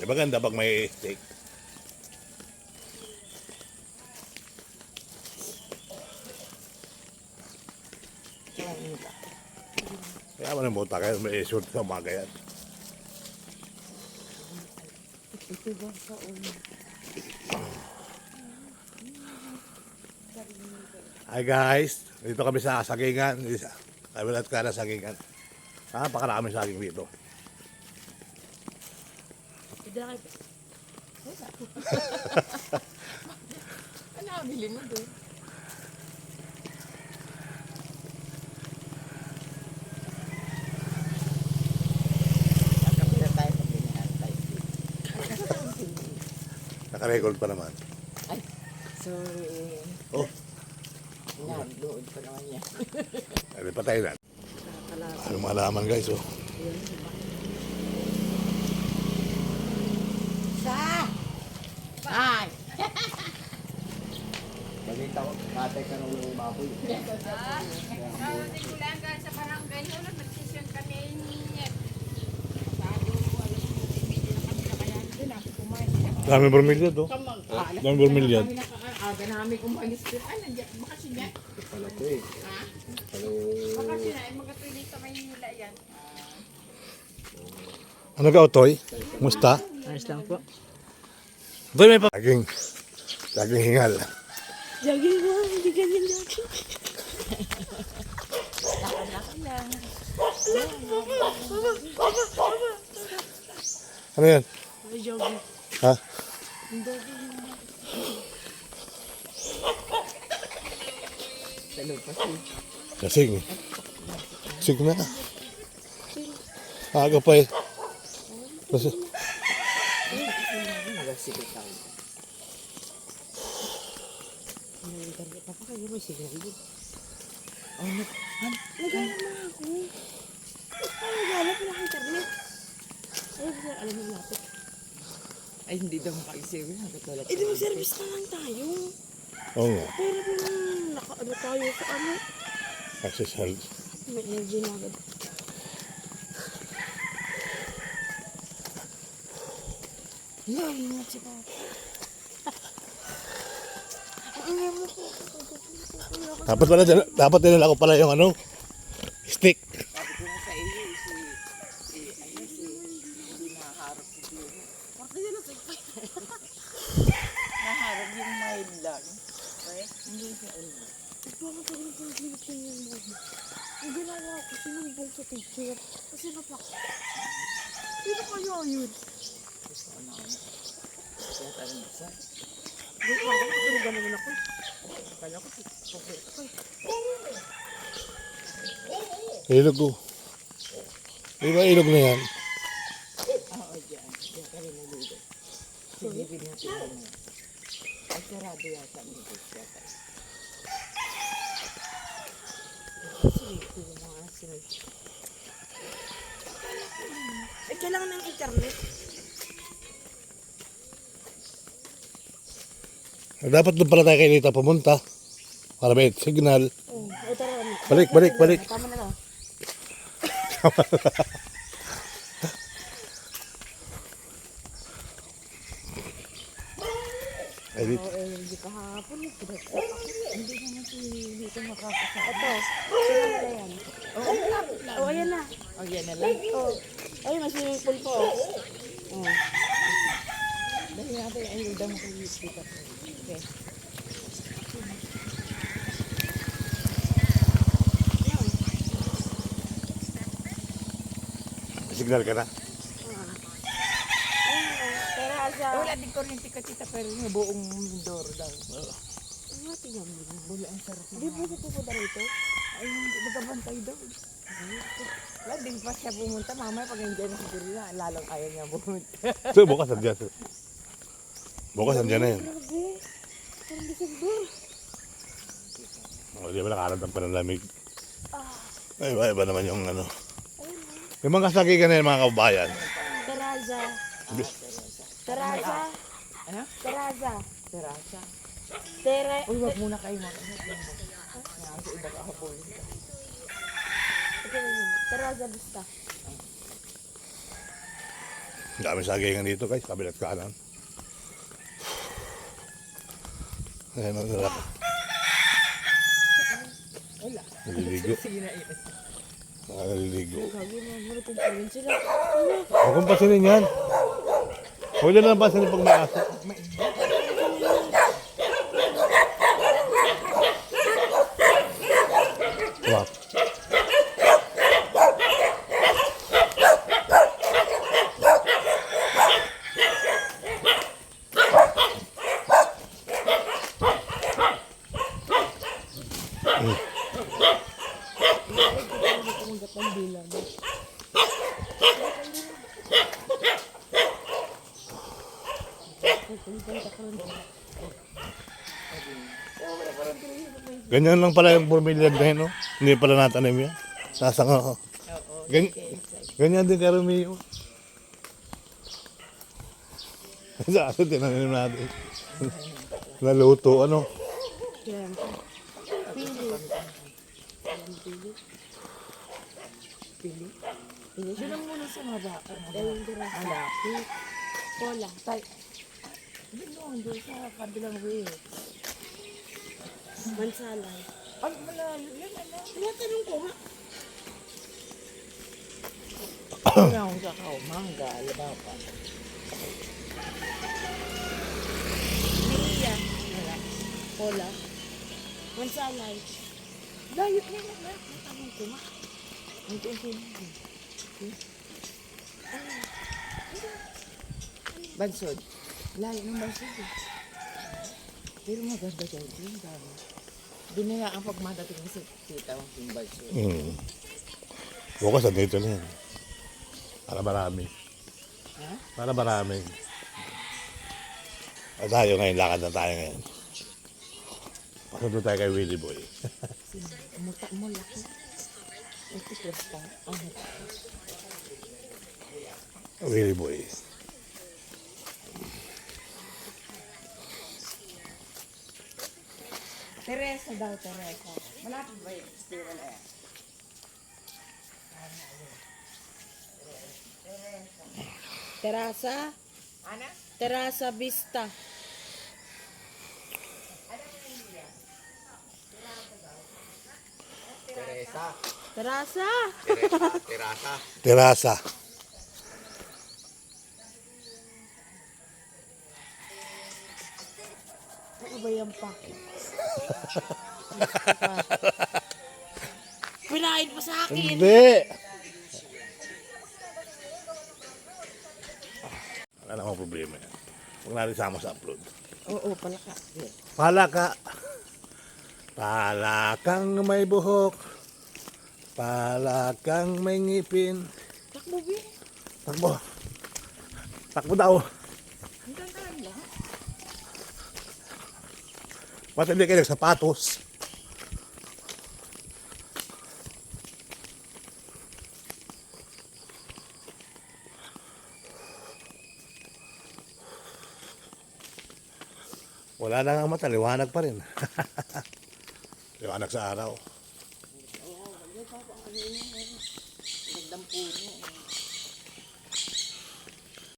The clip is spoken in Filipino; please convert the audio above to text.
Maganda pag may steak. Kaya mo nang buta kayo, may isot sa umaga yan. Ito ba sa una? Hi guys, dito kami sa sagingan. Kami lahat ka na sagingan. Napakarami saging dito. Hindi na kayo. Wala. Ano nabili mo doon? Nakapila tayo pag binigyan tayo. Nakarecord pa naman. Ay, sorry. Oh, Nag-load pa naman yan. ay patay na. Anong malaman guys, oh. Sa! Ay! Balita ko, tatay ka nung baboy. Karating ko lang sa barangay yun, nagsisyon kami masyado, alas 12:30 na kami nakayan din, ako kumain. Dami burmilya to. Dami burmilya. Aga namin umalis din, nandiyan, baka siya. Pala ko eh. Ha? Palo... Baka siya, magatuloy sa Maynila yan. Ano ka, Otoy? Musta? Ayos lang po. Doy, may pa... Laging hingal. Jogging mo, hindi ganyan jogging. Laki lang. Ano yan? May jogging. Ha? Talo pa siya. Kasing. Kasing na. Aga pa eh. Kasi... Sige tayo. Nag-internet pa kayo, may sigaw yun. Oh, nag-alala mo ako. Nag-alala ko lang internet. Ay, alam mo natin. Ay, hindi daw makaisipin. Eh, di mag-service na lang tayo. Oo nga. Pero kung naka-ano tayo sa ano, Access health. may energy na agad. Yan, ingat si Papa. Dapat dinala ko pala yung ano, stick. Sabi ko nga sa iyo, hindi nakaharap si Diego. Bakit yun ang sigpay? Naharap yung mild lang. Okay? Hindi siya ano. Bakit ako nag-click yung movie? Ang ginagawa ko, sinumbong sa teacher. Kasi napak. Sino kaya yun? Gusto ko na ano. Kaya tayo nasa. Hindi ko ako, natulugan naman ako. Kala ko, pagkita ko eh. Ilog ko. Di ba ilog na yan? Oo, dyan. Dyan ka rin nalulog. Silipin natin ano. Ay, sarado yata ang dito yata. Silipin yung mga sinunod. Ay, kailangan ng internet. Dapat doon pala tayo kay Lita pumunta. Para may signal. Oo, tara. Balik. Tama na lang. Ay, Lita. Oo, hindi kahapon. Hindi naman si Lito makakasama. Ito, sila nila yan. Oo, malapit lang. Oo, ayan na. Oo, yan na lang. Oo. Ay, may swimming pool po. Oo. Dahil natin, ay, yung damo ko yung speaker. Okay. Signal ka na. Pero asa... Wala din kuryente ka tita, pero yung buong door daw. Ano tingnan mo? Wala ang sarap Hindi po siya pupunta rito? Ay, nagabantay daw. Wala, din pa siya pumunta. Mamaya pag nandiyan na siguro na, lalong ayaw niya pumunta. So, bukas nandiyan. Bukas nandiyan na yan. Grabe. Parang December. Di ba nakaramdam ng panlamig? Ay, iba naman yung ano. Yung mga sagigan na yung mga kababayan. Teraza. Teraza. Ano? Teraza. Terasa. Tere... Uy, wag muna kayo mag-ano. Sa iba ka habol. Teraza basta. Ang dami sagingan dito guys, kabilat kanan. Ayan ang sarap. Wala. Naliligo. Sige na yun. Naliligo. Gago na, marupong pa rin sila. Huwag kong pasinin yan. Huwag na lang pasinin pag may aso. Wow. Tumanggap ng bilang. Ganyan lang pala yung pumilad na yun, no? Hindi pala natanim yan. Sasanga ko. Ganyan din kay Romeo. Sa aso, tinanim natin. Naluto, ano? Yan. Pili. Yan, pili. Pili. Pili. Yun ang muna sa maba. Ayun, dirasa. Malapit. Cola. Tay. Yun doon, doon sa kabilang way. Mansalay. Ay, malayo. Yan, ano? Tinatanong ko nga. Yun ang sa kao. Mangga, alabaw pa. Mia. Cola. Mansalay. Dayot na yan, ha? Natanong ko nga. Ang tuwin Bansod. Layo ng bansod eh. Pero maganda dyan. Yung dami. Doon na lang ang pagmadating sa kita yung bansod. Bukas na dito na yan. Para marami. Ha? Para marami. At tayo ngayon, lakad na tayo ngayon. Pasunod tayo kay Willie Boy. Muta mo laki. Ito pesta. Willie Boy. Teresa daw, Teresa. Malapit ba yun? Stira na yan. Terasa. Ana? Terasa Vista. Teresa. Terasa. Terasa. Terasa. Ano ba yan pa? Pinain pa sa akin. Hindi! Wala namang problema yan. Huwag natin sama sa upload. Oo, palaka. Yeah. Palaka. Palakang may buhok. Palakang may ngipin. Takbo, Bi. Takbo. Takbo daw. Ang tandaan lang. Ba't hindi kayo nagsapatos? Wala na nga mata, liwanag pa rin. Liwanag sa araw. Nagdampo niya.